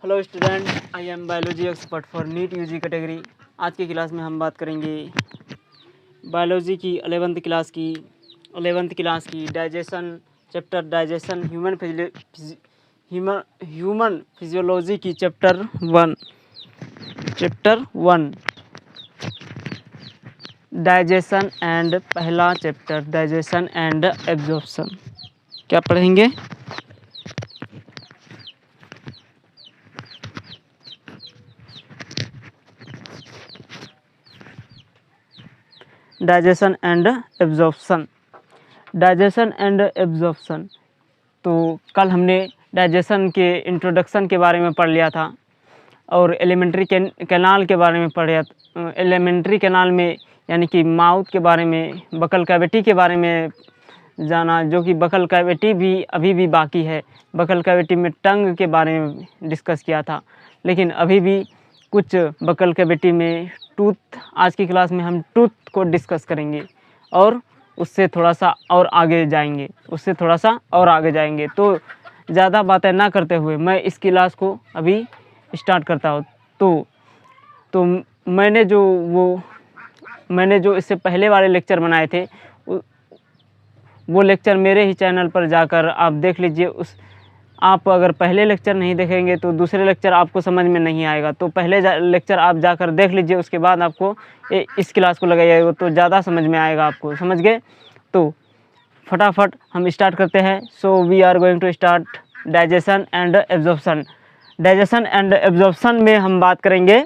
Hello student, I am biology expert for NEET UG category. आज की class में हम बात करेंगे बायोलॉजी की 11th क्लास की digestion chapter, digestion human physiology की चैप्टर वन डाइजेशन एंड पहला चैप्टर डाइजेशन एंड एब्जॉर्प्शन। क्या पढ़ेंगे? Digestion and absorption. Digestion and absorption, तो कल हमने डाइजेशन के इंट्रोडक्शन के बारे में पढ़ लिया था और एलिमेंट्री कैनाल के बारे में पढ़ा। एलिमेंट्री कैनाल में यानी कि माउथ के बारे में, बकल कैविटी के बारे में जाना, जो कि बकल कैविटी भी अभी भी बाकी है। बकल कैविटी में टंग के बारे में डिस्कस किया था, लेकिन अभी भी कुछ बकल कैविटी में टूथ, आज की क्लास में हम टूथ को डिस्कस करेंगे और उससे थोड़ा सा और आगे जाएंगे तो ज़्यादा बातें ना करते हुए मैं इस क्लास को अभी स्टार्ट करता हूँ। तो मैंने जो इससे पहले वाले लेक्चर बनाए थे, वो लेक्चर मेरे ही चैनल पर जाकर आप देख लीजिए। आप अगर पहले लेक्चर नहीं देखेंगे तो दूसरे लेक्चर आपको समझ में नहीं आएगा। तो पहले लेक्चर आप जाकर देख लीजिए, उसके बाद आपको इस क्लास को लगाइएगा तो ज़्यादा समझ में आएगा आपको। समझ गए? तो फटाफट हम स्टार्ट करते हैं। So we are going to start digestion and absorption. Digestion and absorption में हम बात करेंगे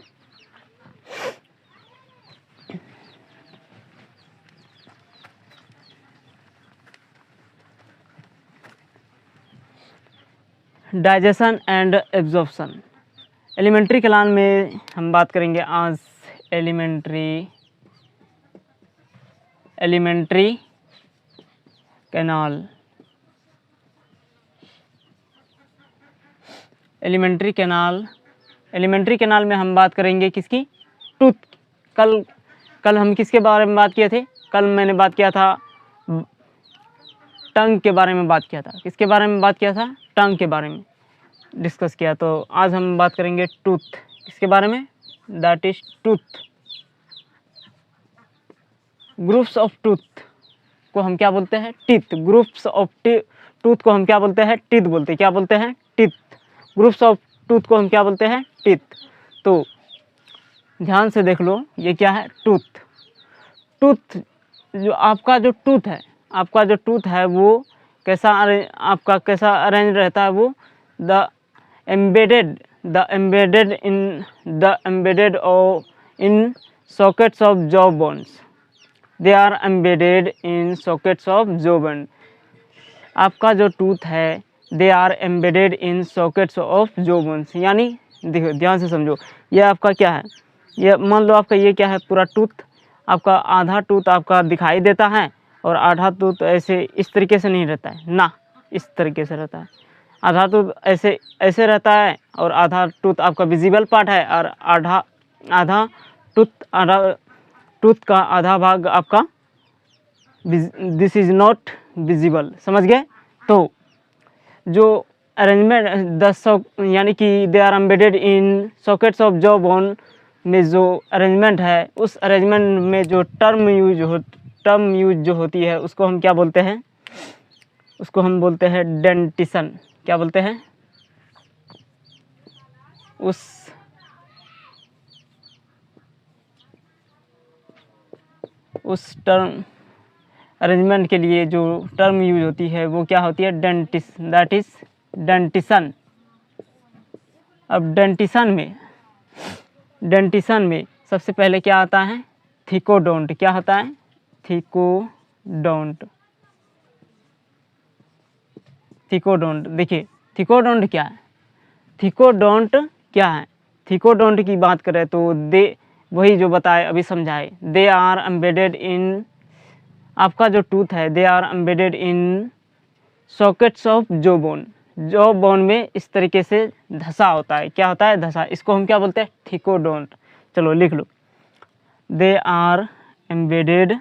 digestion and absorption. Alimentary canal में हम बात करेंगे आज एलिमेंट्री कैनाल। एलिमेंट्री कैनाल में हम बात करेंगे किसकी? टूथ। कल हम किसके बारे में बात किए थे? कल मैंने बात किया था टंग के बारे में बात किया था। किसके बारे में बात किया था? टंग के बारे में डिस्कस किया। तो आज हम बात करेंगे टूथ। किसके बारे में? That is tooth. Groups of tooth को हम क्या बोलते हैं? टीथ। ग्रुप्स ऑफ टूथ को हम क्या बोलते हैं? टीथ बोलते हैं। क्या बोलते हैं? टीथ। ग्रुप्स ऑफ टूथ को हम क्या बोलते हैं? टीथ। तो ध्यान से देख लो, ये क्या है? टूथ। जो आपका टूथ है वो कैसा अरेंज रहता है? वो the embedded in sockets of jaw bones. They are embedded in sockets of jaw bone. आपका जो टूथ है, they are embedded in sockets of jaw bones. यानी देखो, ध्यान से समझो, ये आपका क्या है? ये मान लो आपका ये क्या है? पूरा टूथ। आपका आधा टूथ आपका दिखाई देता है और आधा टूथ ऐसे इस तरीके से नहीं रहता है ना, इस तरीके से रहता है। आधा टूथ ऐसे रहता है और आधा टूथ आपका विजिबल पार्ट है और आधा टूथ का आधा भाग आपका दिस इज नॉट विजिबल। समझ गए? तो जो अरेंजमेंट यानी कि they are embedded in sockets of jaw bone में जो अरेंजमेंट है, उस अरेंजमेंट में जो टर्म यूज जो होती है, उसको हम क्या बोलते हैं? उसको हम बोलते हैं डेंटिशन। क्या बोलते हैं? उस टर्म अरेंजमेंट के लिए जो टर्म यूज होती है वो क्या होती है? That is dentition. अब डेंटिशन में सबसे पहले क्या आता है? थिकोडोंट। क्या होता है? थिकोडोंट। देखिए, थिकोडोंट क्या है? थिकोडोंट की बात करें तो वही जो बताए अभी समझाए। दे आर एम्बेडेड इन, आपका जो टूथ है, they are embedded in sockets of jaw bone. Jaw bone में इस तरीके से धसा होता है। क्या होता है? धसा। इसको हम क्या बोलते हैं? थिकोडोंट। चलो लिख लो। They are embedded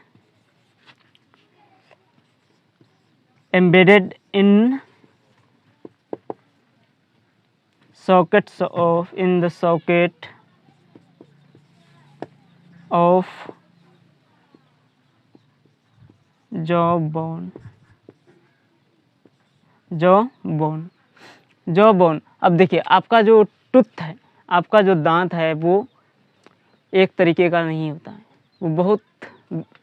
in sockets of in the socket of jawbone. Jawbone. अब देखिए आपका जो टूथ है, आपका जो दांत है वो एक तरीके का नहीं होता है, वो बहुत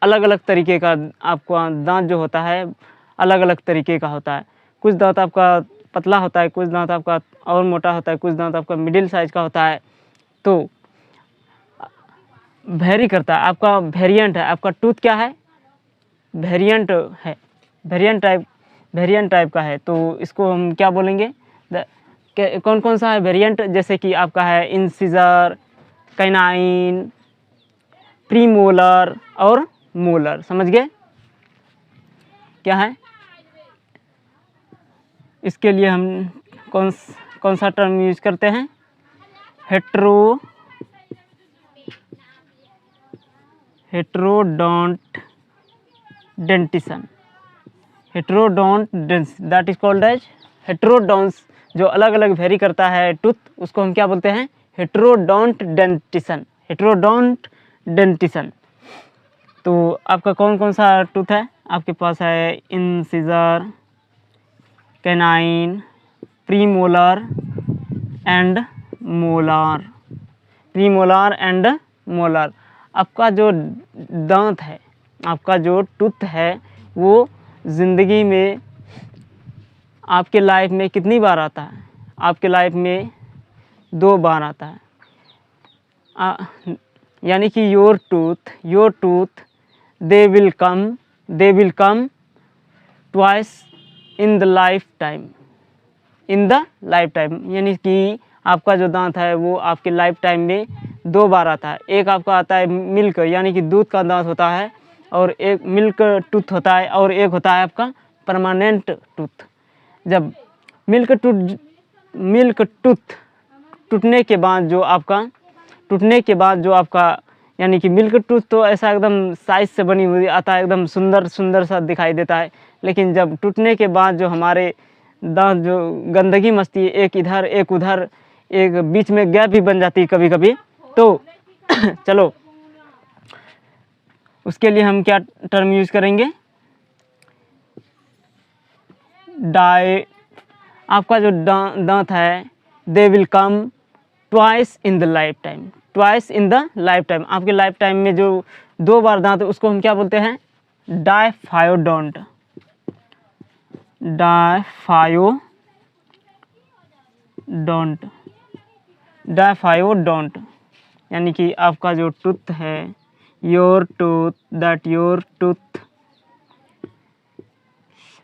अलग अलग तरीके का आपका दांत जो होता है अलग अलग तरीके का होता है। कुछ दांत आपका पतला होता है, कुछ दांत आपका और मोटा होता है, कुछ दांत आपका मिडिल साइज का होता है। तो वेरी करता है, आपका वेरिएंट है, आपका टूथ क्या है, वेरिएंट है, वेरिएंट टाइप का है। तो इसको हम क्या बोलेंगे, कौन कौन सा है वेरिएंट, जैसे कि आपका है इंसिजर, कैनाइन, प्रीमोलर और मोलर। समझ गए क्या है? इसके लिए हम कौन सा टर्म यूज करते हैं, heterodont dentition. That is called as heterodonts. जो अलग अलग वेरी करता है टूथ, उसको हम क्या बोलते हैं, हेट्रोडोंट डेंटिसन। तो आपका कौन कौन सा टूथ है, आपके पास है incisor, canine, premolar and molar. आपका जो दांत है, आपका जो टूथ है, वो ज़िंदगी में आपके लाइफ में कितनी बार आता है, आपके लाइफ में 2 बार आता है। यानी कि your tooth they will come twice in the life time. यानी कि आपका जो दांत है वो आपके लाइफ टाइम में 2 बार आता है। एक आपका आता है मिल्क, यानी कि दूध का दांत होता है, और एक मिल्क टूथ होता है, और एक होता है आपका परमानेंट टूथ। जब मिल्क टूथ टूटने के बाद जो आपका यानी कि मिल्क टूथ तो ऐसा एकदम साइज से बनी हुई आता है, एकदम सुंदर सा दिखाई देता है। लेकिन जब टूटने के बाद जो हमारे दांत जो गंदगी मचती है, एक इधर एक उधर, एक बीच में गैप भी बन जाती है कभी कभी, तो चलो उसके लिए हम क्या टर्म यूज करेंगे, आपका जो दांत है, they will come twice in the life time. आपके लाइफ टाइम में जो 2 बार दांत है, उसको हम क्या बोलते हैं, डायफायोडोंट। यानी कि आपका जो टूथ है, your tooth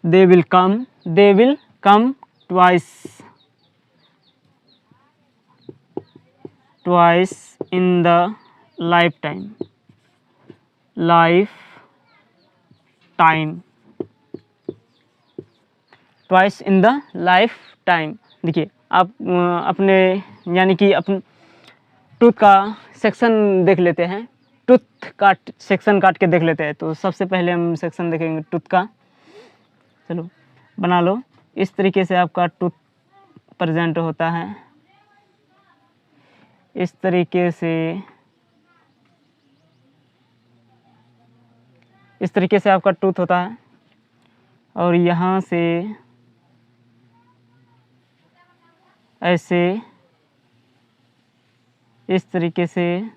they will come twice in the life time. देखिए आप अपने यानी कि अपन टूथ का सेक्शन देख लेते हैं, सेक्शन काट के देख लेते हैं। तो सबसे पहले हम सेक्शन देखेंगे टूथ का। चलो बना लो। इस तरीके से आपका टूथ प्रेजेंट होता है, इस तरीके से आपका टूथ होता है, और यहाँ से ऐसे इस तरीके से,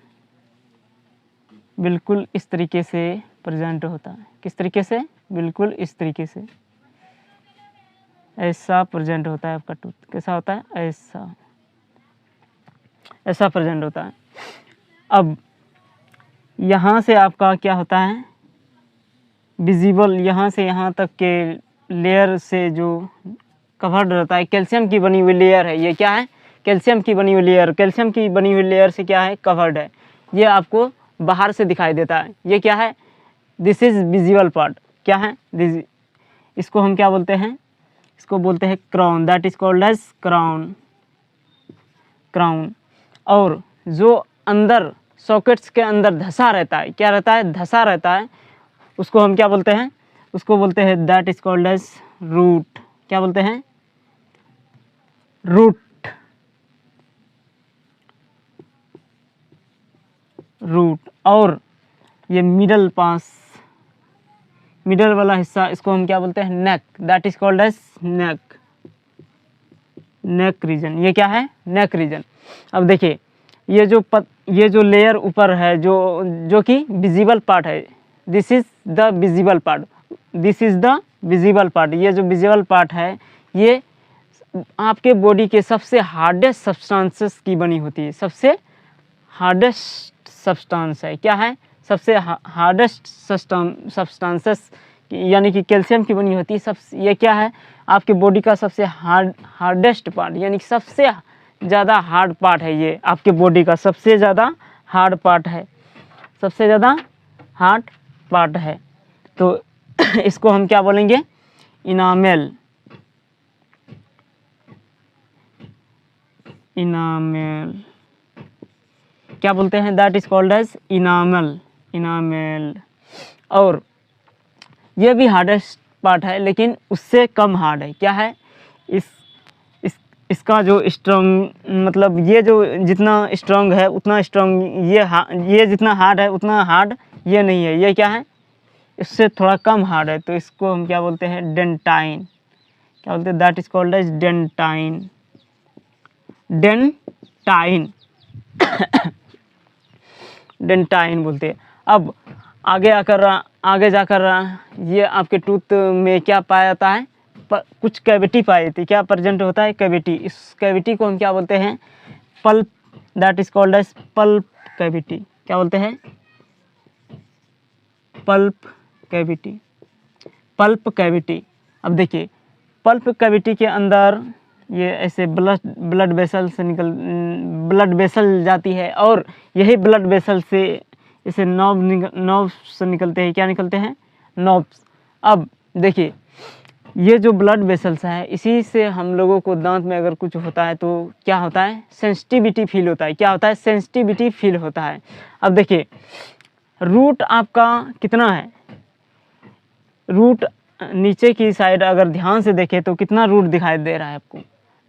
बिल्कुल इस तरीके से प्रेजेंट होता है। किस तरीके से, बिल्कुल इस तरीके से ऐसा प्रेजेंट होता है आपका टूथ। कैसा होता है, ऐसा प्रेजेंट होता है। अब यहाँ से आपका क्या होता है, विजिबल, यहाँ से यहाँ तक के लेयर से जो कवर्ड रहता है, कैल्शियम की बनी हुई लेयर है। ये क्या है, कैल्शियम की बनी हुई लेयर से क्या है, कवर्ड है। ये आपको बाहर से दिखाई देता है। ये क्या है, दिस इज विजिबल पार्ट। क्या है, इसको हम क्या बोलते हैं, इसको बोलते हैं crown. That is called as crown. और जो अंदर सॉकेट्स के अंदर धंसा रहता है, क्या रहता है, धंसा रहता है, उसको हम क्या बोलते हैं, उसको बोलते हैं that is called as root. क्या बोलते हैं, रूट। रूट, और ये मिडल पास, मिडल वाला हिस्सा, इसको हम क्या बोलते हैं? Neck, that is called as neck, neck region. ये क्या है? Neck region. अब देखिए ये जो लेयर ऊपर है, जो कि विजिबल पार्ट है, this is the visible part, this is the visible part. ये जो विजिबल पार्ट है ये आपके बॉडी के सबसे हार्डेस्ट सब्सटेंसेस की बनी होती है, सबसे हार्डेस्ट सब्सटेंस है। क्या है? सबसे हार्डेस्ट सब्सटेंसेस यानी कि कैल्शियम की बनी होती है। ये क्या है? आपके बॉडी का सबसे हार्डेस्ट पार्ट, यानी कि सबसे ज़्यादा हार्ड पार्ट है। ये आपके बॉडी का सबसे ज़्यादा हार्ड पार्ट है, सबसे ज़्यादा हार्ड पार्ट है। तो इसको हम क्या बोलेंगे? इनामेल, इनामेल क्या बोलते हैं? That is called as enamel, enamel. और ये भी हार्डेस्ट पार्ट है, लेकिन उससे कम हार्ड है। क्या है? इसका जो स्ट्रॉन्ग, मतलब ये जो जितना स्ट्रॉन्ग है उतना स्ट्रॉन्ग ये जितना हार्ड है उतना हार्ड ये नहीं है। ये क्या है? इससे थोड़ा कम हार्ड है। तो इसको हम क्या बोलते हैं? डेंटाइन। क्या बोलते हैं? That is called as dentine, dentine dentine बोलते हैं। अब आगे जाकर ये आपके टूथ में क्या पाया जाता है? कुछ कैविटी पाई जाती है। क्या प्रेजेंट होता है? कैविटी। इस कैविटी को हम क्या बोलते हैं? Pulp, that is called as pulp cavity. क्या बोलते हैं? Pulp cavity, pulp cavity. अब देखिए पल्प कैविटी के अंदर ये ऐसे ब्लड वेसल से ब्लड वेसल जाती है, और यही ब्लड वेसल से इसे नॉब्स निकलते हैं। क्या निकलते हैं? नॉब्स। अब देखिए ये जो ब्लड वेसल्स है, इसी से हम लोगों को दांत में अगर कुछ होता है तो क्या होता है? सेंसिटिविटी फील होता है। क्या होता है? सेंसिटिविटी फील होता है। अब देखिए रूट आपका कितना है? रूट नीचे की साइड अगर ध्यान से देखें तो कितना रूट दिखाई दे रहा है आपको?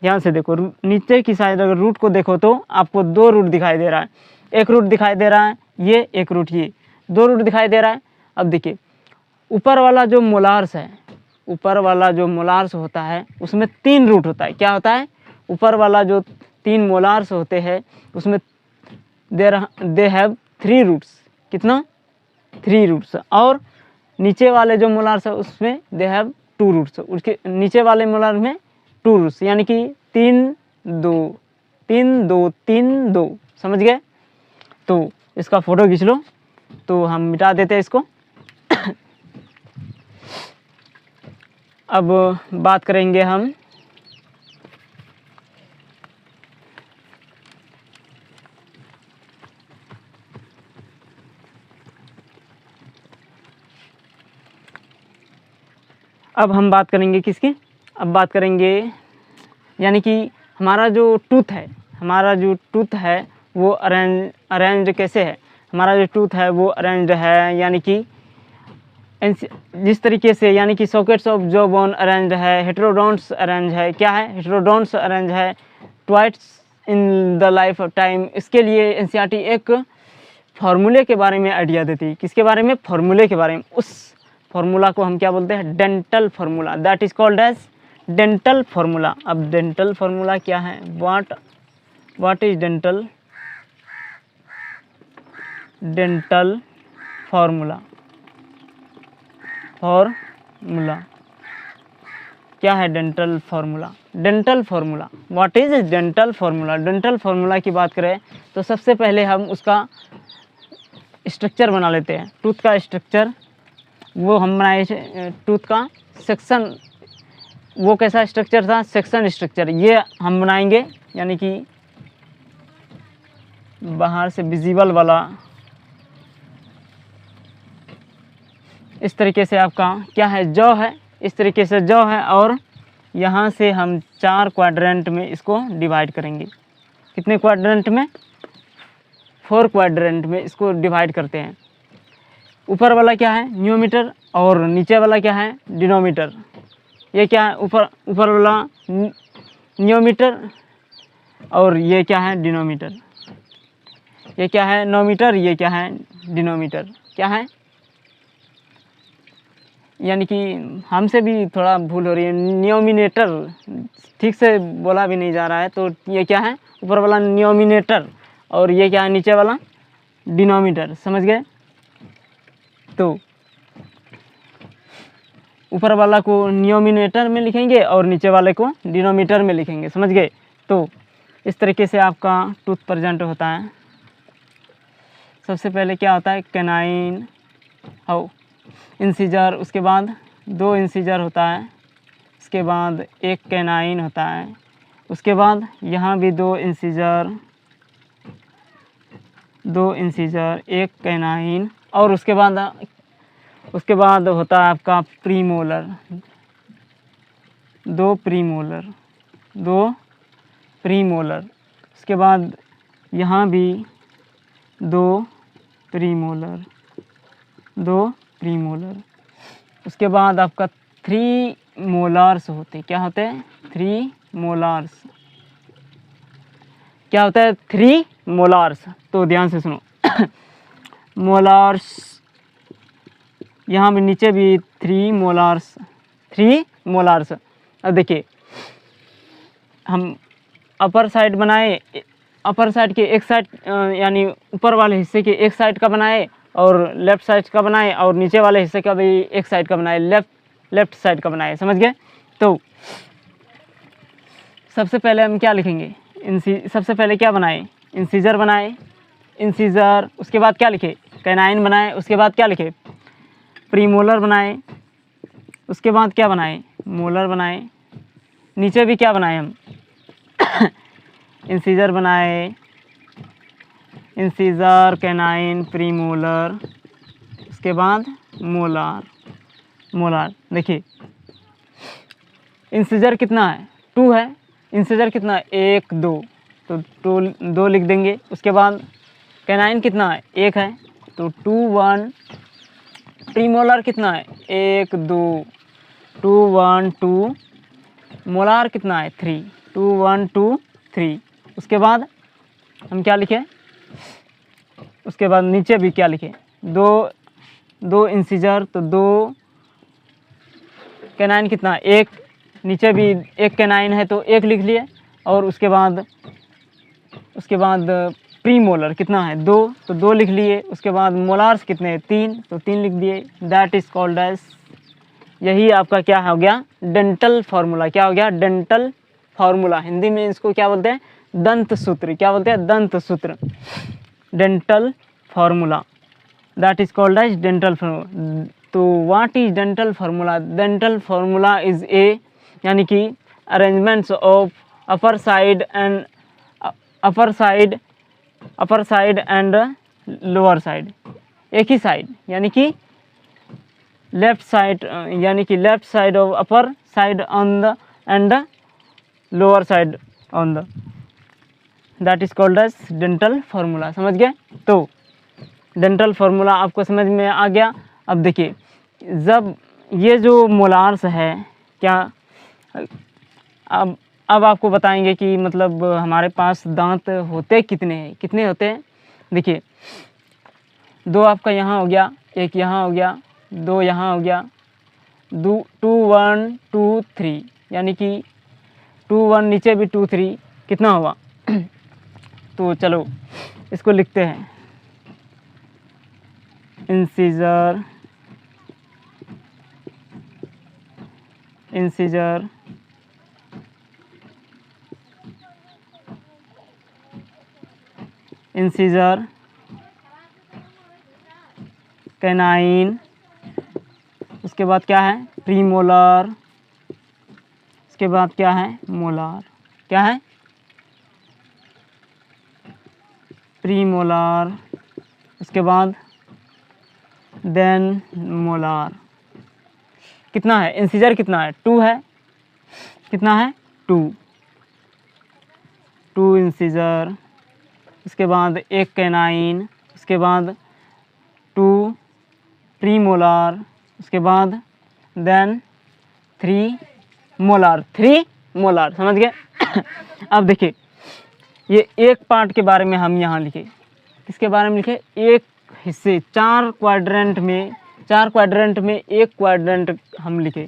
ध्यान से देखो, नीचे की साइड अगर रूट को देखो तो आपको 2 रूट दिखाई दे रहा है। एक रूट दिखाई दे रहा है ये, एक रूट ये, 2 रूट दिखाई दे रहा है। अब देखिए ऊपर वाला जो मोलार्स है, ऊपर वाला जो मोलार्स होता है उसमें 3 रूट होता है। क्या होता है? ऊपर वाला जो 3 मोलार्स होते हैं उसमें दे हैव 3 रूट्स। कितना? 3 रूट्स। और नीचे वाले जो मोलार्स है उसमें दे हैव 2 रूट्स। उसके नीचे वाले मोलार में 2 रूट्स, यानी कि 3 2 3 2 3 2। समझ गए? तो इसका फोटो खींच लो। तो हम मिटा देते हैं इसको। अब बात करेंगे हम बात करेंगे किसकी? अब बात करेंगे यानी कि हमारा जो टूथ है वो अरेंज कैसे है? हमारा जो टूथ है वो अरेंज है, यानी कि जिस तरीके से, यानी कि sockets of jaw bone arrange है, हेटेरोडोंट्स अरेंज है। क्या है? हेटेरोडोंट्स अरेंज है twice in the life of time. इसके लिए एनसीईआरटी एक फार्मूले के बारे में आइडिया देती है। किसके बारे में? फार्मूले के बारे में। उस फार्मूला को हम क्या बोलते हैं? Dental formula, that is called as dental formula. अब डेंटल फार्मूला क्या है? What is dental formula? क्या है dental formula? What is dental formula? Dental formula की बात करें तो सबसे पहले हम उसका स्ट्रक्चर बना लेते हैं। टूथ का स्ट्रक्चर वो हम बनाए, टूथ का सेक्शन। वो कैसा स्ट्रक्चर था? Section structure. ये हम बनाएंगे, यानी कि बाहर से विजिबल वाला। इस तरीके से आपका क्या है? जॉ है। इस तरीके से जॉ है, और यहाँ से हम 4 क्वाड्रेंट में इसको डिवाइड करेंगे। कितने क्वाड्रेंट में? 4 क्वाड्रेंट में इसको डिवाइड करते हैं। ऊपर वाला क्या है? न्यूमीटर, और नीचे वाला क्या है? डिनोमीटर। ये क्या है? ऊपर वाला न्यूमीटर, और ये क्या है? डिनोमीटर। ये क्या है नोमीटर, ये क्या है डिनोमीटर, क्या है, यानी कि हमसे भी थोड़ा भूल हो रही है, न्यूमिनेटर ठीक से बोला भी नहीं जा रहा है। तो ये क्या है ऊपर वाला न्यूमिनेटर और ये क्या है नीचे वाला डिनोमीटर, समझ गए। तो ऊपर वाला को न्यूमिनेटर में लिखेंगे और नीचे वाले को डिनोमीटर में लिखेंगे, समझ गए। तो इस तरीके से आपका टूथ प्रेजेंट होता है। सबसे पहले क्या होता है कैनाइन हो इंसीजर, उसके बाद 2 इंसीजर होता है, उसके बाद 1 कैनाइन होता है, उसके बाद यहाँ भी 2 इंसीजर 1 कैनाइन, और उसके बाद होता है आपका प्रीमोलर, 2 प्रीमोलर, उसके बाद यहाँ भी 2 प्रीमोलर, उसके बाद आपका 3 मोलार्स होते, क्या होते हैं 3 मोलार्स, क्या होता है 3 मोलार्स। तो ध्यान से सुनो मोलार्स, यहाँ भी नीचे भी 3 मोलार्स। अब देखिए हम अपर साइड बनाए, अपर साइड के एक साइड यानी ऊपर वाले हिस्से के एक साइड का बनाए और लेफ़्ट साइड का बनाए, और नीचे वाले हिस्से का भी एक साइड का बनाए, लेफ़्ट साइड का बनाए, समझ गए। तो सबसे पहले हम क्या लिखेंगे, सबसे पहले क्या बनाए इंसीजर बनाए, इंसीजर, उसके बाद क्या लिखे कैनाइन बनाए, उसके बाद क्या लिखे प्रीमोलर बनाए, उसके बाद क्या बनाए मोलर बनाए, नीचे भी क्या बनाए हम इंसीजर बनाए, इंसीजर कैनाइन प्रीमोलर, उसके बाद मोलार। देखिए इंसीजर कितना है 2 है, इंसीजर कितना है 1 2, तो 2 लिख देंगे। उसके बाद कैनाइन कितना है 1 है, तो 2 1, प्रीमोलर कितना है 1 2, 2 1 2, मोलार कितना है 3, 2 1 2 3। उसके बाद हम क्या लिखे, उसके बाद नीचे भी क्या लिखे 2 इंसीजर, तो 2 कैनाइन कितना 1, नीचे भी 1 कैनाइन है तो 1 लिख लिए, और उसके बाद प्रीमोलर कितना है 2, तो 2 लिख लिए। उसके बाद मोलार्स कितने हैं 3, तो 3 लिख दिए। दैट इज़ कॉल्ड एज, यही आपका क्या हो गया डेंटल फार्मूला, क्या हो गया डेंटल फार्मूला। हिंदी में इसको क्या बोलते हैं दंत सूत्र, क्या बोलते हैं दंत सूत्र, dental formula, that is called as dental formula. तो what is dental formula, dental formula is a, यानी कि arrangements of upper side and lower side, एक ही साइड यानी कि लेफ्ट साइड, यानी कि left side of upper side on the end lower side on the, that is called as dental formula, समझ गए। तो डेंटल फार्मूला आपको समझ में आ गया। अब देखिए जब ये जो मोलार्स है क्या, अब आपको बताएंगे कि मतलब हमारे पास दांत होते कितने होते हैं। देखिए 2 आपका यहाँ हो गया, 1 यहाँ हो गया, 2 यहाँ हो गया, 2 1 2 3, यानी कि 2 1 नीचे भी 2 3 कितना हुआ तो चलो इसको लिखते हैं इंसीजर कैनाइन, उसके बाद क्या है प्रीमोलर, उसके बाद क्या है मोलार, क्या है प्रीमोलार, उसके बाद देन मोलार। कितना है इंसीजर कितना है 2 है, कितना है 2 इंसीजर, उसके बाद 1 कैनाइन, उसके बाद 2 प्रीमोलार, उसके बाद देन 3 मोलार, समझ गए अब देखिए ये एक पार्ट के बारे में हम यहाँ लिखे, किसके बारे में लिखे, एक हिस्से, चार क्वाड्रेंट में एक क्वाड्रेंट हम लिखे,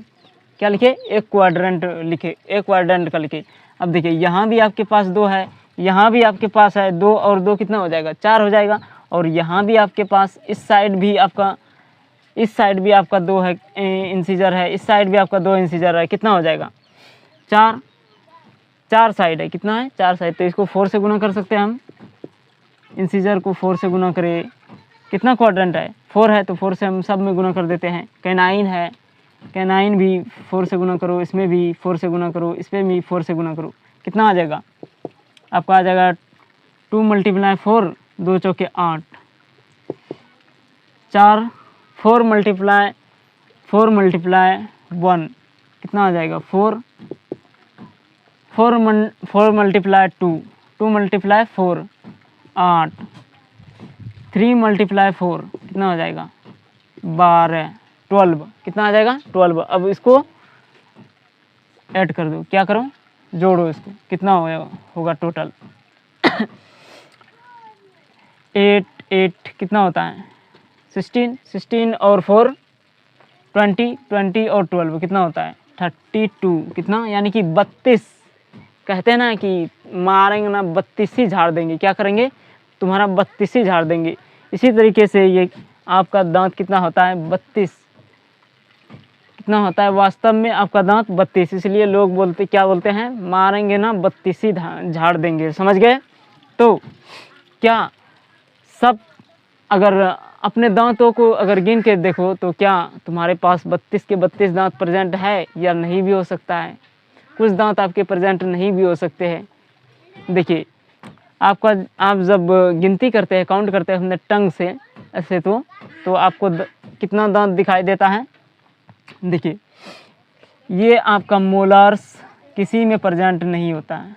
क्या लिखे, एक क्वाड्रेंट लिखे, एक क्वाड्रेंट का लिखे। अब देखिए यहाँ भी आपके पास 2 है, यहाँ भी आपके पास है 2 और 2 कितना हो जाएगा, 4 हो जाएगा। और यहाँ भी आपके पास इस साइड भी आपका 2 है इंसीजर है, इस साइड भी आपका 2 इंसीजर है, कितना हो जाएगा, 4 साइड है, कितना है, 4 साइड। तो इसको 4 से गुना कर सकते हैं हम, इंसीजर को 4 से गुना करें, कितना क्वाड्रेंट है, 4 है, तो 4 से हम सब में गुना कर देते हैं। कैनाइन है, कैनाइन भी 4 से गुना करो, इसमें भी 4 से गुना करो, इसमें भी 4 से गुना करो, कितना आ जाएगा आपका, आ जाएगा 2 × 4, 2 चौके 8, 4 4 × 1 कितना आ जाएगा, 4 × 2, 2 × 4 8, 3 × 4 कितना हो जाएगा, 12, 12 कितना आ जाएगा, 12। अब इसको ऐड कर दो, क्या करो, जोड़ो इसको, कितना होगा टोटल 8 कितना होता है, 16 और 4 20 और 12 कितना होता है, 32 कितना, यानी कि 32। कहते हैं ना कि मारेंगे ना 32 ही झाड़ देंगे, क्या करेंगे, तुम्हारा 32 ही झाड़ देंगे। इसी तरीके से ये आपका दांत कितना होता है, 32 कितना होता है, वास्तव में आपका दांत 32, इसलिए लोग बोलते, क्या बोलते हैं, मारेंगे ना 32 ही झाड़ देंगे, समझ गए। तो क्या सब अगर अपने दांतों को अगर गिन के देखो तो क्या तुम्हारे पास 32 के 32 दांत प्रेजेंट है या नहीं भी हो सकता है, कुछ दांत आपके प्रेजेंट नहीं भी हो सकते हैं। देखिए आप जब गिनती करते हैं, काउंट करते हैं अपने टंग से ऐसे, तो आपको कितना दांत दिखाई देता है। देखिए ये आपका मोलार्स किसी में प्रेजेंट नहीं होता है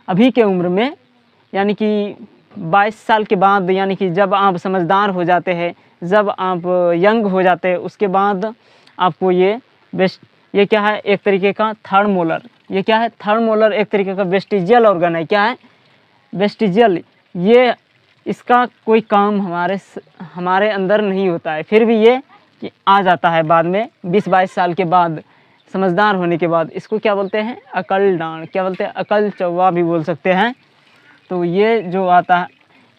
अभी के उम्र में, यानी कि 22 साल के बाद, यानी कि जब आप समझदार हो जाते हैं, जब आप यंग हो जाते हैं, उसके बाद आपको ये क्या है, एक तरीके का थर्ड मोलर, ये क्या है, थर्ड मोलर एक तरीके का वेस्टिजियल ऑर्गन है, क्या है, वेस्टिजियल। ये इसका कोई काम हमारे अंदर नहीं होता है, फिर भी ये आ जाता है बाद में 20-22 साल के बाद, समझदार होने के बाद। इसको क्या बोलते हैं, अकल डांड, क्या बोलते हैं, अकल चौवा भी बोल सकते हैं। तो ये जो आता है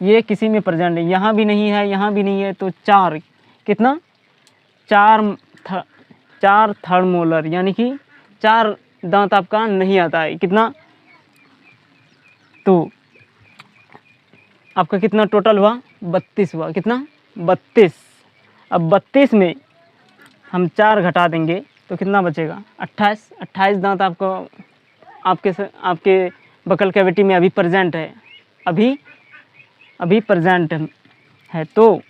ये किसी में प्रेजेंट नहीं, यहाँ भी नहीं है, यहाँ भी नहीं है, तो 4 कितना, 4 थर्ड मोलर, यानी कि 4 दांत आपका नहीं आता है, कितना, तो आपका कितना टोटल हुआ, 32 हुआ, कितना, 32। अब 32 में हम 4 घटा देंगे तो कितना बचेगा, 28 दांत आपको आपके बकल कैविटी में अभी प्रेजेंट है, अभी प्रेजेंट है। तो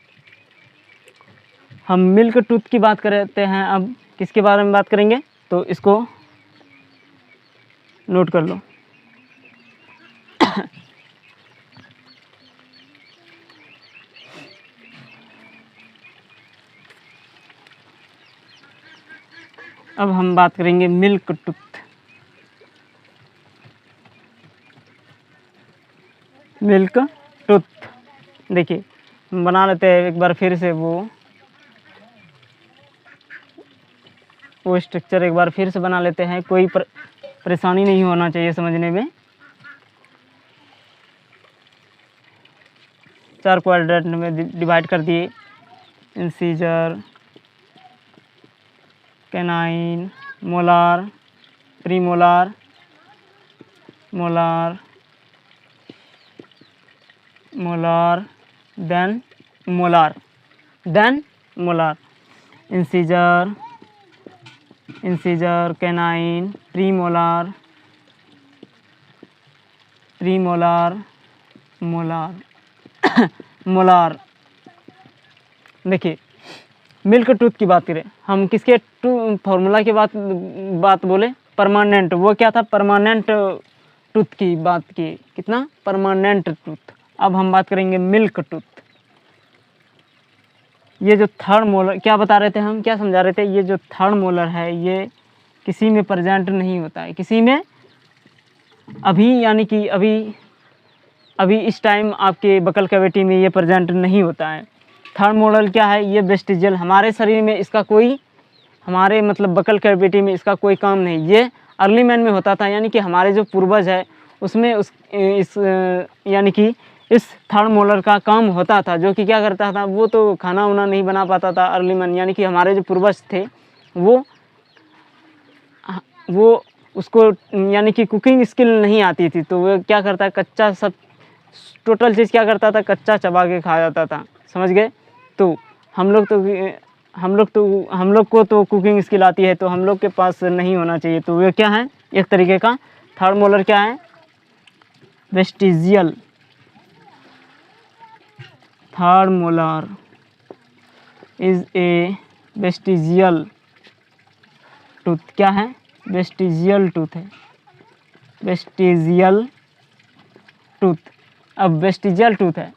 हम मिल्क टूथ की बात करते हैं, अब किसके बारे में बात करेंगे, तो इसको नोट कर लो। अब हम बात करेंगे मिल्क टूथ। मिल्क टूथ देखिए हम बना लेते हैं एक बार फिर से वो स्ट्रक्चर एक बार फिर से बना लेते हैं, कोई परेशानी नहीं होना चाहिए समझने में। 4 क्वाड्रेंट में डिवाइड कर दिए, incisor, canine, molar, premolar, molar, molar, then molar, incisor, canine, premolar, molar, molar. देखिए मिल्क टूथ की बात करें हम, किसके फॉर्मूला की बात बोले, परमानेंट, वो क्या था, परमानेंट टूथ की बात की, कितना, परमानेंट टूथ। अब हम बात करेंगे मिल्क टूथ। ये जो थर्ड मोलर, क्या बता रहे थे हम, क्या समझा रहे थे, ये जो थर्ड मोलर है ये किसी में प्रेजेंट नहीं होता है, किसी में अभी, यानी कि अभी इस टाइम आपके बकल कैविटी में ये प्रेजेंट नहीं होता है। थर्ड मोलर क्या है, ये वेस्टिजियल, हमारे शरीर में इसका कोई, हमारे मतलब बकल कैविटी में इसका कोई काम नहीं। ये अर्ली मैन में होता था, यानी कि हमारे जो पूर्वज है उसमें इस यानी कि इस थर्ड मोलर का काम होता था, जो कि क्या करता था, वो तो खाना वाना नहीं बना पाता था अर्ली मैन, यानी कि हमारे जो पूर्वज थे वो उसको यानी कि कुकिंग स्किल नहीं आती थी, तो वो क्या करता है, कच्चा सब टोटल चीज़ क्या करता था, कच्चा चबा के खा जाता था, समझ गए। तो हम लोग को तो कुकिंग स्किल आती है, तो हम लोग के पास नहीं होना चाहिए। तो वो क्या है, एक तरीके का थर्ड मोलर क्या है, vestigial. Third molar is a vestigial tooth, क्या है, वेस्टिजियल टूथ है, वेस्टिजियल टूथ। अब वेस्टिजियल टूथ है,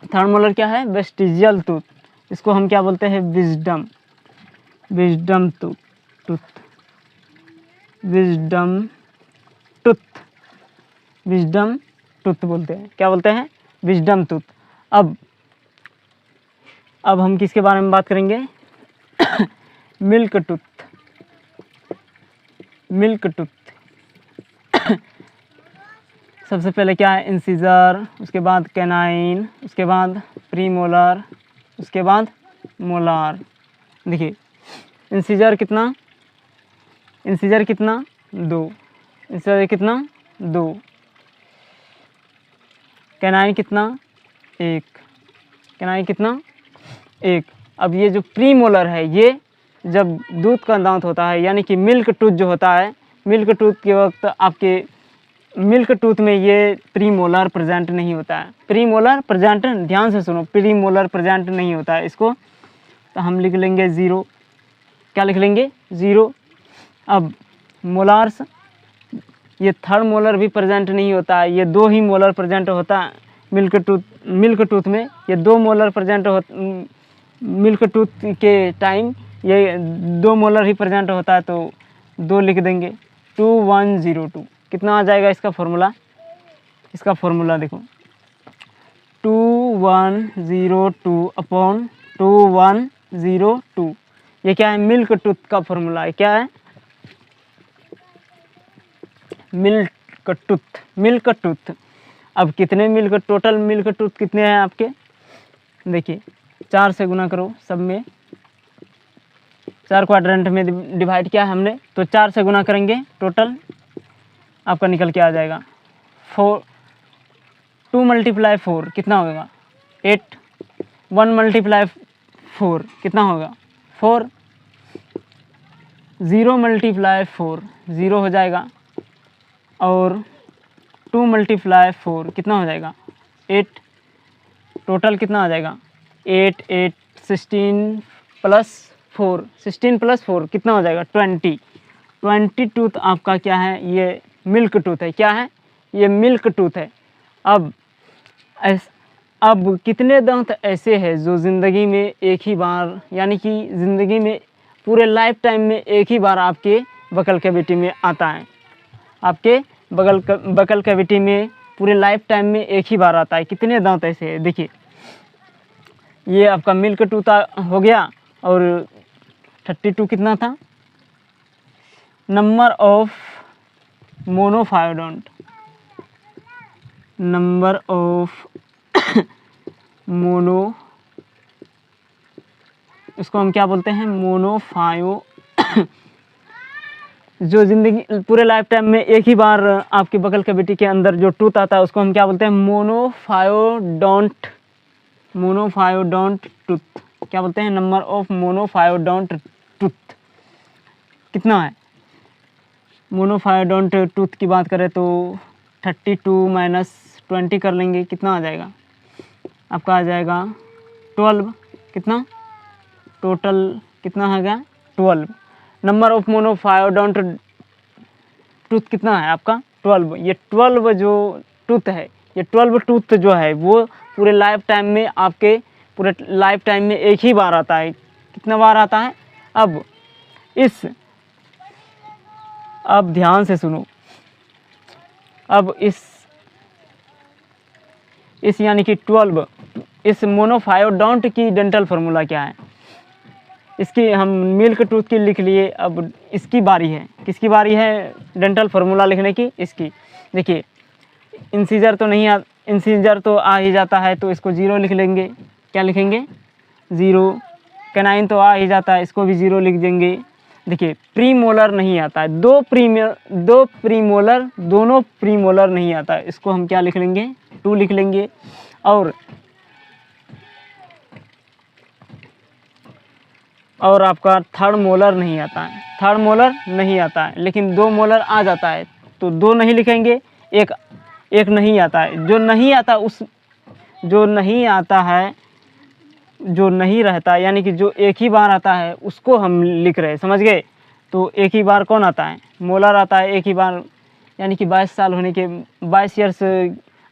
थर्ड मोलर क्या है, वेस्टिजियल टूथ, इसको हम क्या बोलते हैं, wisdom, wisdom tooth, wisdom tooth, wisdom tooth बोलते हैं, क्या बोलते हैं, विजडम टूथ। अब हम किसके बारे में बात करेंगे, मिल्क टूथ, मिल्क टूथ। सबसे पहले क्या है, इंसिजर, उसके बाद कैनाइन, उसके बाद प्रीमोलर, उसके बाद मोलार। देखिए इंसिजर कितना, इंसिजर कितना, 2, इंसिजर कितना, 2, कैनाइन कितना, 1, कैनाइन कितना, 1। अब ये जो प्रीमोलर है, ये जब दूध का दांत होता है, यानी कि मिल्क टूथ जो होता है, मिल्क टूथ के वक्त आपके मिल्क टूथ में ये प्रीमोलर प्रेजेंट नहीं होता है। प्रीमोलर प्रेजेंट, ध्यान से सुनो, प्रीमोलर प्रेजेंट नहीं होता है, इसको तो हम लिख लेंगे 0। क्या लिख लेंगे, 0। अब मोलार्स, ये थर्ड मोलर भी प्रेजेंट नहीं होता है, ये 2 ही मोलर प्रेजेंट होता है मिल्क टूथ में, ये 2 मोलर प्रेजेंट हो, मिल्क टूथ के टाइम ये 2 मोलर ही प्रेजेंट होता है, तो 2 लिख देंगे। 2102 कितना आ जाएगा इसका फॉर्मूला, इसका फॉर्मूला देखो, 2102 अपॉन 2102, ये क्या है, मिल्क टूथ का फॉर्मूला है, क्या है, मिल्क टूथ, मिल्क टूथ। अब कितने मिल्क, टोटल मिल्क टूथ कितने हैं आपके, देखिए 4 से गुना करो, सब में 4 क्वाड्रेंट में डिवाइड किया हमने, तो 4 से गुना करेंगे, टोटल आपका निकल के आ जाएगा 4, 2 × 4 कितना होगा, 8, 1 × 4 कितना होगा, 4, 0 × 4 0 हो जाएगा, और 2 × 4 कितना हो जाएगा, 8, टोटल कितना आ जाएगा, 8, 8, 16 + 4, 16 + 4 कितना हो जाएगा, 20 टूथ आपका क्या है, ये मिल्क टूथ है, क्या है, ये मिल्क टूथ है। अब कितने दांत ऐसे हैं जो ज़िंदगी में एक ही बार, यानी कि ज़िंदगी में पूरे लाइफ टाइम में एक ही बार आपके बकल कैविटी में आता है, आपके बकल कैविटी में पूरे लाइफ टाइम में एक ही बार आता है। कितने दांत ऐसे हैं, देखिए ये आपका मिल्क टूथ हो गया, और 32 कितना था, number of मोनोफायोडोंट, number of mono, इसको हम क्या बोलते हैं, मोनोफायो, जो ज़िंदगी पूरे लाइफ टाइम में एक ही बार आपकी बकल कैविटी के अंदर जो टूथ आता है, उसको हम क्या बोलते हैं, मोनोफायोडोंट, मोनोफायोडोंट टूथ, क्या बोलते हैं, नंबर ऑफ मोनोफायोडोंट टूथ कितना है। मोनोफायोडोंट टूथ की बात करें तो 32 - 20 कर लेंगे, कितना आ जाएगा आपका, आ जाएगा 12, कितना, टोटल कितना आ गया, 12। नंबर ऑफ मोनोफायोडोंट टूथ कितना है आपका, 12। ये 12 जो टूथ है, ये 12 टूथ जो है वो पूरे लाइफ टाइम में, आपके पूरे लाइफ टाइम में एक ही बार आता है। कितना बार आता है, अब ध्यान से सुनो, अब इस यानी कि 12 इस मोनोफायोडोंट की डेंटल फार्मूला क्या है। इसकी हम मिल्क टूथ की लिख लिए, अब इसकी बारी है। किसकी बारी है डेंटल फार्मूला लिखने की? इसकी। देखिए इंसीजर तो नहीं इंसीजर तो आ ही जाता है, तो इसको 0 लिख लेंगे। क्या लिखेंगे? 0। कैनाइन तो आ ही जाता है, इसको भी 0 लिख देंगे। देखिए प्रीमोलर नहीं आता है, दो प्रीमोलर दोनों प्रीमोलर नहीं आता है, इसको हम क्या लिख लेंगे? 2 लिख लेंगे। और आपका थर्ड मोलर नहीं आता है, थर्ड मोलर नहीं आता है, लेकिन 2 मोलर आ जाता है, तो 2 नहीं लिखेंगे, एक नहीं आता है। जो नहीं आता जो नहीं आता है, जो नहीं रहता यानी कि जो एक ही बार आता है उसको हम लिख रहे हैं, समझ गए? तो एक ही बार कौन आता है? मोलर आता है एक ही बार, यानी कि 22 साल होने के 22 ईयर्स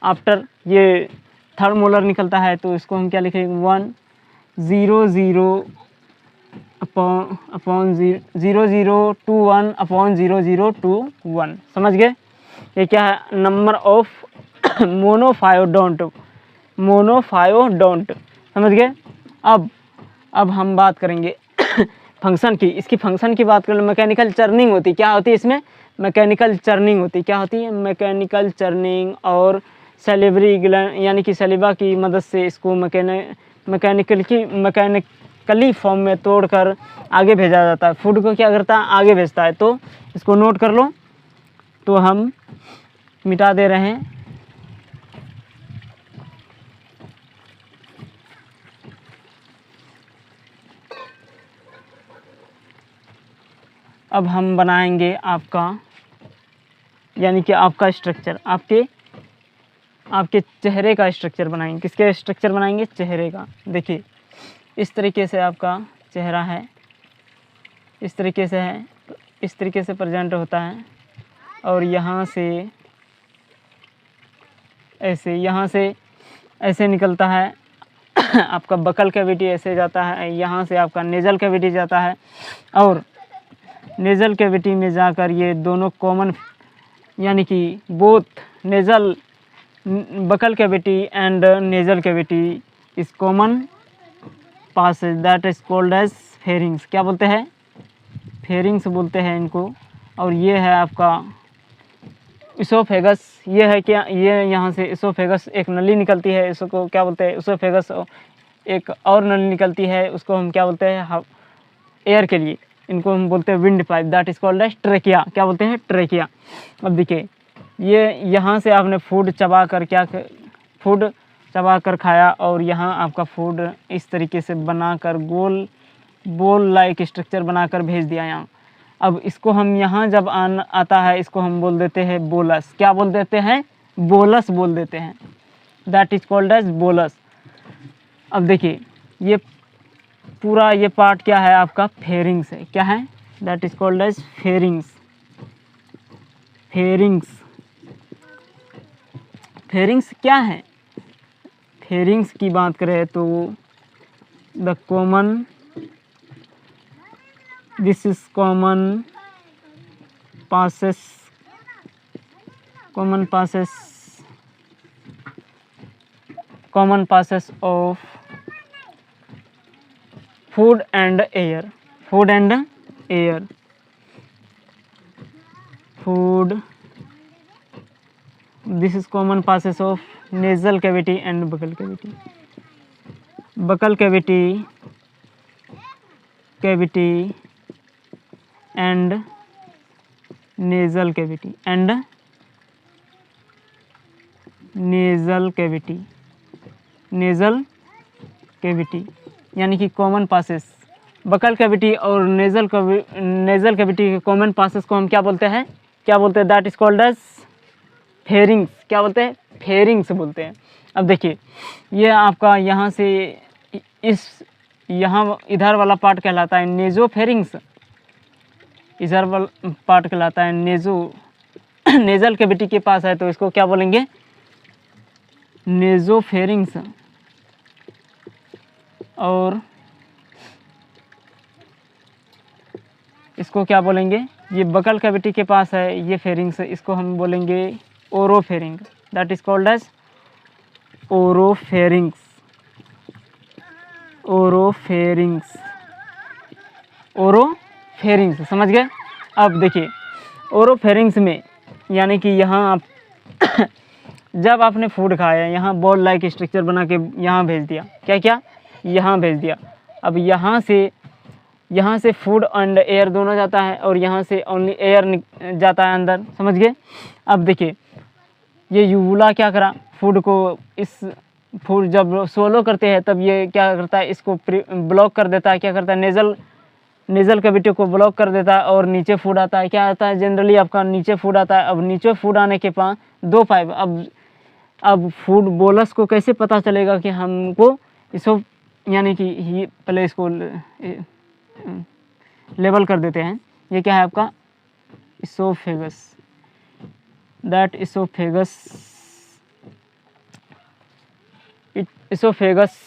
आफ्टर ये थर्ड मोलर निकलता है, तो इसको हम क्या लिखेंगे? 1 0 0 अपॉन 0 0 2 1 अपॉन 0 0 2 1। समझ गए? ये क्या है? Number of मोनोफायोडोंट। समझ गए? अब हम बात करेंगे फंक्शन की। इसकी फंक्शन की बात करें, मैकेनिकल चर्निंग होती। क्या होती है इसमें? मैकेनिकल चर्निंग होती। क्या होती है? Mechanical churning. और सैलिवरी ग्लैंड यानी कि सलीवा की मदद से इसको मैकेनिकली फॉर्म में तोड़कर आगे भेजा जाता है। फूड को क्या करता है? आगे भेजता है। तो इसको नोट कर लो। तो हम मिटा दे रहे हैं। अब हम बनाएंगे आपका यानी कि आपका स्ट्रक्चर, आपके चेहरे का स्ट्रक्चर बनाएंगे। किसके स्ट्रक्चर बनाएंगे? चेहरे का। देखिए इस तरीके से आपका चेहरा है, इस तरीके से है, इस तरीके से प्रेजेंट होता है। और यहाँ से ऐसे, यहाँ से ऐसे निकलता है आपका बकल कैविटी ऐसे जाता है, यहाँ से आपका नेजल कैविटी जाता है। और नेजल कैविटी में जाकर ये दोनों कॉमन यानी कि both nasal buccal cavity and nasal cavity is common passage that is called as pharynx. क्या बोलते हैं? फेरिंग्स बोलते हैं इनको। और ये है आपका इसोफेगस। ये है क्या? ये यहाँ से इसोफेगस एक नली निकलती है, इसको क्या बोलते हैं? इसोफेगस। एक और नली निकलती है, उसको हम क्या बोलते हैं? एयर के लिए इनको हम बोलते हैं wind pipe, that is called as trachea. क्या बोलते हैं? ट्रेकिया। अब देखिए ये यहाँ से आपने फूड चबा कर खाया, और यहाँ आपका फूड इस तरीके से बनाकर गोल बोल लाइक स्ट्रक्चर बनाकर भेज दिया यहाँ। अब इसको हम यहाँ जब आता है, इसको हम बोल देते हैं बोलस। क्या बोल देते हैं? बोलस बोल देते हैं, that is called as bolus. अब देखिए ये पूरा ये पार्ट क्या है? आपका फेरिंग्स है। क्या है? That is called as pharynx. Pharynx क्या है? फेरिंग्स की बात करें तो the common this is common passes of food and air. This is common passes of nasal cavity and buccal cavity. Buccal cavity and nasal cavity यानी कि common passes. Buccal cavity और nasal cavity के common passes को हम क्या बोलते हैं? That is called as pharynx. क्या बोलते हैं? फेरिंग्स बोलते हैं। अब देखिए ये आपका यहाँ से यहाँ इधर वाला पार्ट कहलाता है नेजोफेरिंग्स, इधर वाला पार्ट कहलाता है नेजल कैविटी के पास है, तो इसको क्या बोलेंगे? नेजोफेरिंग्स। और इसको क्या बोलेंगे? ये बकल कैविटी के पास है ये फेरिंग्स, इसको हम बोलेंगे oropharynx, that is called as oropharynx, oropharynx, oropharynx, समझ गए। अब देखिए ओरोफेरिंग्स में यानी कि यहाँ आप जब आपने फूड खाया, यहाँ बॉल लाइक स्ट्रक्चर बना के यहाँ भेज दिया, क्या क्या यहाँ भेज दिया। अब यहाँ से फूड एंड एयर दोनों जाता है और यहाँ से ओनली एयर जाता है अंदर, समझ गए। अब देखिए ये यूवुला क्या करा, फूड को इस फूड जब सोलो करते हैं तब ये क्या करता है, इसको ब्लॉक कर देता है, क्या करता है, नेजल कैविटी को ब्लॉक कर देता है और नीचे फूड आता है। क्या आता है, जनरली आपका नीचे फूड आता है। अब नीचे फूड आने के पास दो पाइप, अब फूड बोलस को कैसे पता चलेगा कि हमको इसको, यानी कि ये पहले इसको लेबल कर देते हैं। ये क्या है आपका oesophagus, that oesophagus, oesophagus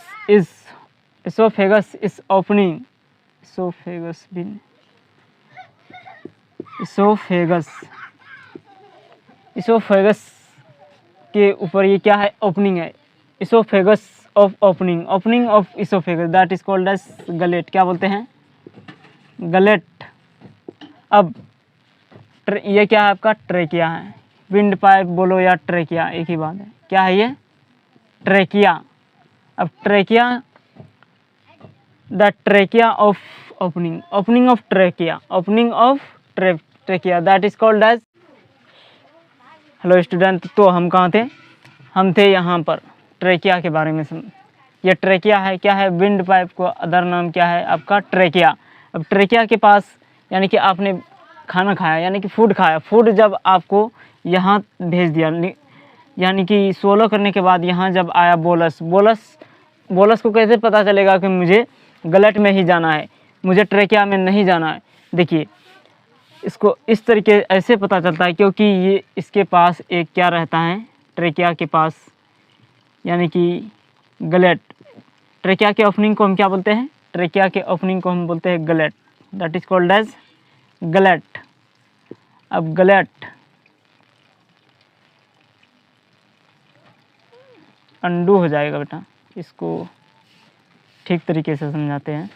is opening, oesophagus के ऊपर ये क्या है, ओपनिंग है, oesophagus of opening of oesophagus, that is called as gullet. क्या बोलते हैं, गलेट। अब ये क्या है आपका ट्रेकिया है, विंड पाइप बोलो या ट्रेकिया एक ही बात है। क्या है ये, ट्रेकिया। अब trachea, the trachea of opening of trachea, that is called as. Hello student, तो हम कहाँ थे, हम थे यहाँ पर ट्रेकिया के बारे में ये ट्रेकिया है, क्या है, विंड पाइप को अदर नाम क्या है आपका ट्रेकिया। अब ट्रेकिया के पास यानी कि आपने खाना खाया, यानी कि फूड खाया, फूड जब आपको यहाँ भेज दिया, यानी कि सोलो करने के बाद यहाँ जब आया बोलस को कैसे पता चलेगा कि मुझे गलट में ही जाना है, मुझे ट्रेकिया में नहीं जाना है। देखिए इसको इस तरीके ऐसे पता चलता है क्योंकि ये इसके पास एक क्या रहता है, ट्रेकिया के पास यानी कि गलेट। ट्रेकिया के ओपनिंग को हम क्या बोलते हैं, ट्रेकिया के ओपनिंग को हम बोलते हैं gullet, that is called as gullet. अब गलेट अंडू हो जाएगा बेटा, इसको ठीक तरीके से समझाते हैं।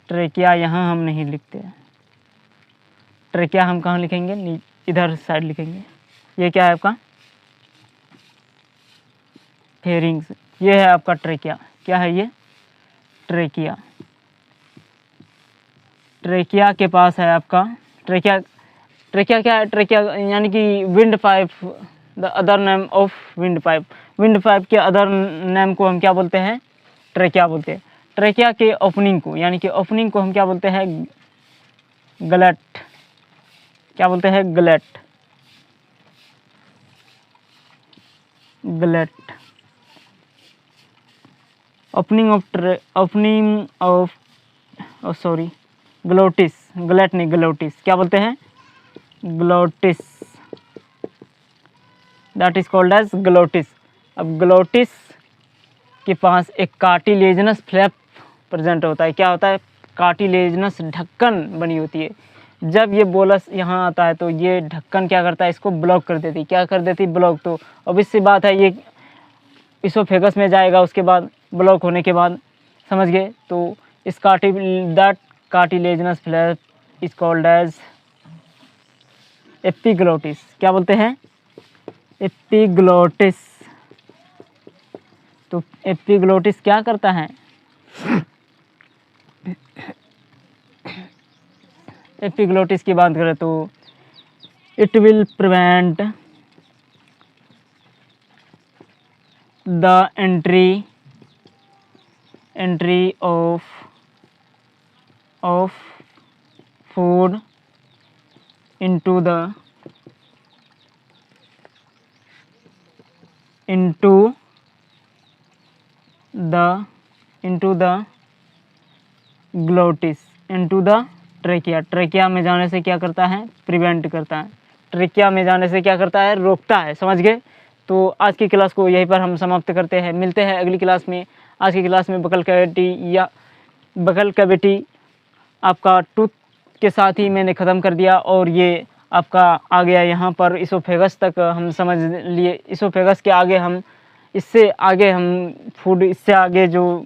ट्रेकिया यहाँ हम नहीं लिखते हैं, ट्रेकिया हम कहाँ लिखेंगे, इधर साइड लिखेंगे। ये क्या है आपका फेरिंग्स, ये है आपका ट्रेकिया। क्या है ये ट्रेकिया, ट्रेकिया के पास है आपका ट्रेकिया क्या है, ट्रेकिया यानी कि wind pipe, the other name of wind pipe, wind pipe के अदर नेम को हम क्या बोलते हैं, ट्रेकिया बोलते हैं। ट्रेकिया के ओपनिंग को यानी कि ओपनिंग को हम क्या बोलते हैं, गलेट। क्या बोलते हैं, गलेट, गलेट। ग्लोटिस, गलेट नहीं ग्लोटिस। क्या बोलते हैं, glottis, that is called as glottis. अब ग्लोटिस के पास एक कार्टिलेजनस फ्लैप प्रेजेंट होता है। क्या होता है, कार्टिलेजनस ढक्कन बनी होती है। जब ये बोलस यहाँ आता है तो ये ढक्कन क्या करता है, इसको ब्लॉक कर देती। क्या कर देती, ब्लॉक। तो obvious सी बात है ये इसोफेगस में जाएगा, उसके बाद ब्लॉक होने के बाद, समझ गए। तो इस cartilaginous flap is called as epiglottis. क्या बोलते हैं, एपिग्लोटिस। तो एपिग्लोटिस क्या करता है, एपिग्लोटिस की बात करें तो it will prevent the entry of food into the glottis, into the trachea. Trachea में जाने से क्या करता है, प्रिवेंट करता है। ट्रेकिया में जाने से क्या करता है, रोकता है, समझ गए। तो आज की क्लास को यहीं पर हम समाप्त करते हैं, मिलते हैं अगली क्लास में। आज की क्लास में बकल कैविटी आपका टूथ के साथ ही मैंने ख़त्म कर दिया, और ये आपका आ गया यहाँ पर इसोफेगस तक हम समझ लिए। इसोफेगस के आगे हम इससे आगे जो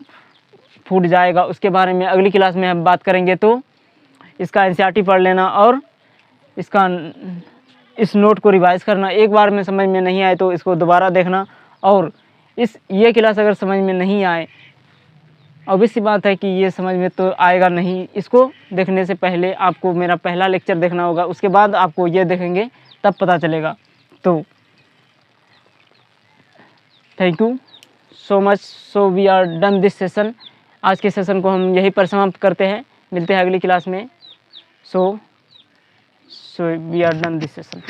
फूड जाएगा उसके बारे में अगली क्लास में हम बात करेंगे। तो इसका एनसीईआरटी पढ़ लेना और इसका इस नोट को रिवाइज करना। एक बार में समझ में नहीं आए तो इसको दोबारा देखना। और ये क्लास अगर समझ में नहीं आए, ऑब्वियस सी बात है कि ये समझ में तो आएगा नहीं। इसको देखने से पहले आपको मेरा पहला लेक्चर देखना होगा, उसके बाद आपको ये देखेंगे तब पता चलेगा। तो thank you so much. So we are done this session. आज के सेशन को हम यहीं पर समाप्त करते हैं। मिलते हैं अगली क्लास में। So we are done this session.